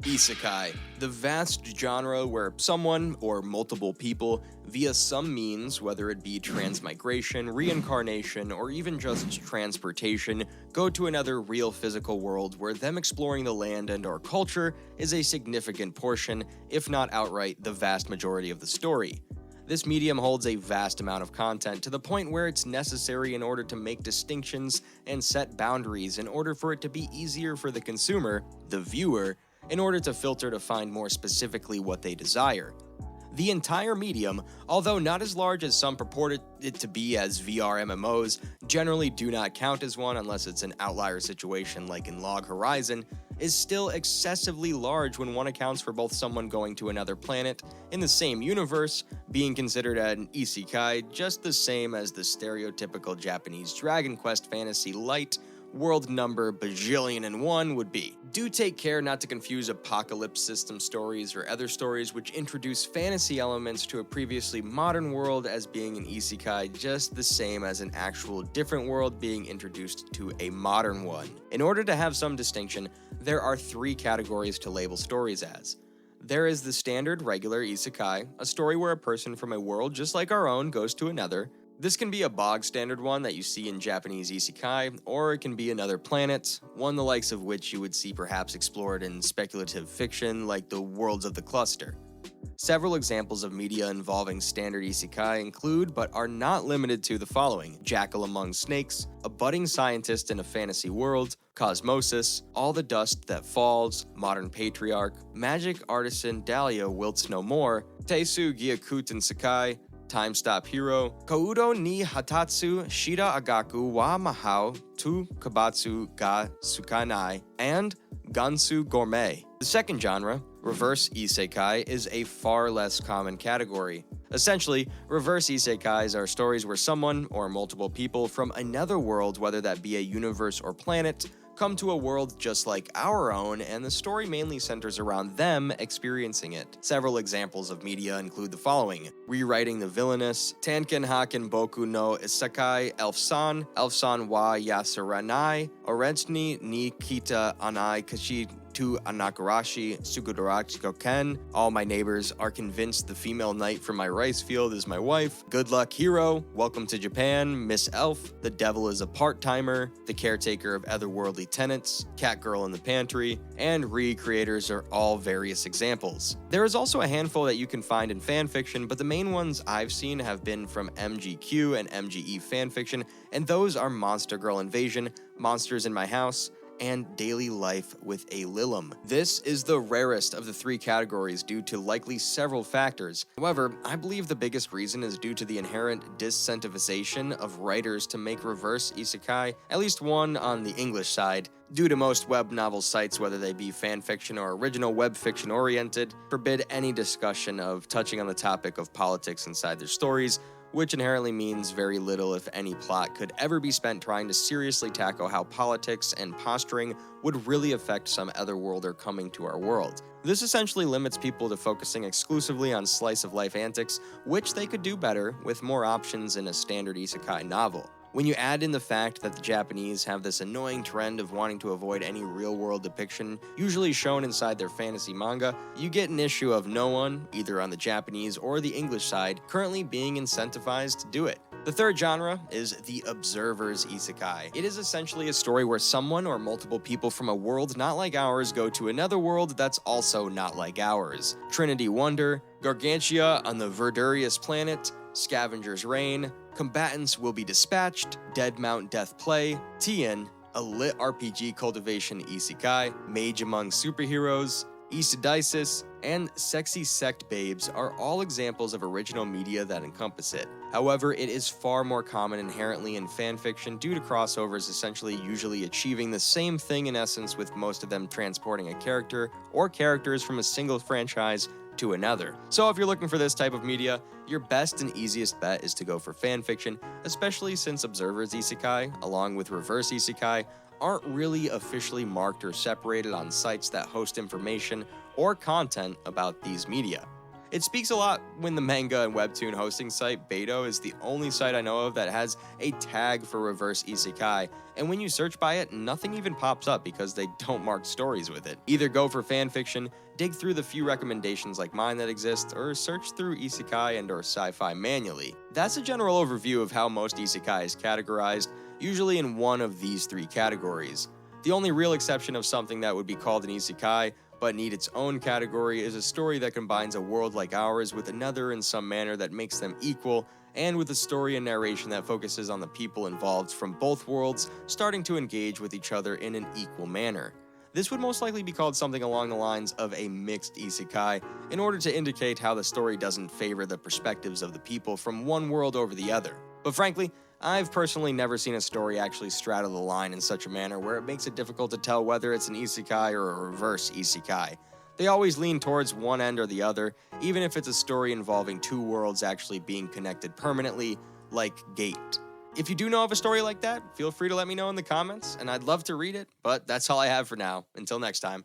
Isekai, the vast genre where someone or multiple people, via some means, whether it be transmigration, reincarnation, or even just transportation, go to another real physical world where them exploring the land and or culture is a significant portion, if not outright the vast majority of the story. This medium holds a vast amount of content to the point where it's necessary in order to make distinctions and set boundaries in order for it to be easier for the consumer, the viewer, in order to filter to find more specifically what they desire. The entire medium, although not as large as some purported it to be as VR MMOs, generally do not count as one unless it's an outlier situation like in Log Horizon, is still excessively large when one accounts for both someone going to another planet in the same universe, being considered an isekai just the same as the stereotypical Japanese Dragon Quest fantasy light world number bajillion and one would be. Do take care not to confuse apocalypse system stories or other stories which introduce fantasy elements to a previously modern world as being an isekai just the same as an actual different world being introduced to a modern one. In order to have some distinction, there are three categories to label stories as. There is the standard regular isekai, a story where a person from a world just like our own goes to another. This can be a bog standard one that you see in Japanese isekai, or it can be another planet, one the likes of which you would see perhaps explored in speculative fiction like the Worlds of the Cluster. Several examples of media involving standard isekai include, but are not limited to, the following: Jackal Among Snakes, A Budding Scientist in a Fantasy World, Cosmosis, All the Dust That Falls, Modern Patriarch, Magic Artisan Dahlia Wilts No More, Teisou Gyakuten Sekai, Time Stop Hero, Koudo ni Hattatsu Shita Igaku wa Mahou to Kubetsu ga Tsukanai, and Gensou Gourmet. The second genre, reverse isekai, is a far less common category. Essentially, reverse isekais are stories where someone or multiple people from another world, whether that be a universe or planet, come to a world just like our own, and the story mainly centers around them experiencing it. Several examples of media include the following: Rewriting the Villainess, Tankenhakken Boku no Isekai Elfsan wa Yaserarenai, Orenchi ni Kita Anai Kishi to Inakagurashi, Surukotoninatta, All My Neighbors Are Convinced the Female Knight from My Rice Field is My Wife, Good Luck Hero, Welcome to Japan, Miss Elf, The Devil is a Part-Timer, The Caretaker of Otherworldly Tenants, Catgirl in the Pantry, and Recreators are all various examples. There is also a handful that you can find in fanfiction, but the main ones I've seen have been from MGQ and MGE fanfiction, and those are Monster Girl Invasion, Monsters in My House, and Daily Life with a Lilum. This is the rarest of the three categories due to likely several factors. However, I believe the biggest reason is due to the inherent disincentivization of writers to make reverse isekai, at least one on the English side, due to most web novel sites, whether they be fanfiction or original web fiction oriented, forbid any discussion of touching on the topic of politics inside their stories, which inherently means very little if any plot could ever be spent trying to seriously tackle how politics and posturing would really affect some otherworlder coming to our world. This essentially limits people to focusing exclusively on slice-of-life antics, which they could do better with more options in a standard isekai novel. When you add in the fact that the Japanese have this annoying trend of wanting to avoid any real-world depiction, usually shown inside their fantasy manga, you get an issue of no one, either on the Japanese or the English side, currently being incentivized to do it. The third genre is the Observer's Isekai. It is essentially a story where someone or multiple people from a world not like ours go to another world that's also not like ours. Trinity Wonder, Gargantia on the Verdurious Planet, Scavenger's Reign, Combatants Will Be Dispatched, Dead Mount Death Play, Tien, a lit RPG cultivation isekai, Mage Among Superheroes, Isidaisis, and Sexy Sect Babes are all examples of original media that encompass it. However, it is far more common inherently in fanfiction due to crossovers essentially usually achieving the same thing in essence, with most of them transporting a character or characters from a single franchise to another. So if you're looking for this type of media, your best and easiest bet is to go for fanfiction, especially since Observer's Isekai, along with Reverse Isekai, aren't really officially marked or separated on sites that host information or content about these media. It speaks a lot when the manga and webtoon hosting site Beidou is the only site I know of that has a tag for reverse isekai, and when you search by it, nothing even pops up because they don't mark stories with it. Either go for fanfiction, dig through the few recommendations like mine that exist, or search through isekai and or sci-fi manually. That's a general overview of how most isekai is categorized, usually in one of these three categories. The only real exception of something that would be called an isekai but need its own category is a story that combines a world like ours with another in some manner that makes them equal, and with a story and narration that focuses on the people involved from both worlds starting to engage with each other in an equal manner. This would most likely be called something along the lines of a mixed isekai, in order to indicate how the story doesn't favor the perspectives of the people from one world over the other. But frankly, I've personally never seen a story actually straddle the line in such a manner where it makes it difficult to tell whether it's an isekai or a reverse isekai. They always lean towards one end or the other, even if it's a story involving two worlds actually being connected permanently, like Gate. If you do know of a story like that, feel free to let me know in the comments, and I'd love to read it, but that's all I have for now. Until next time.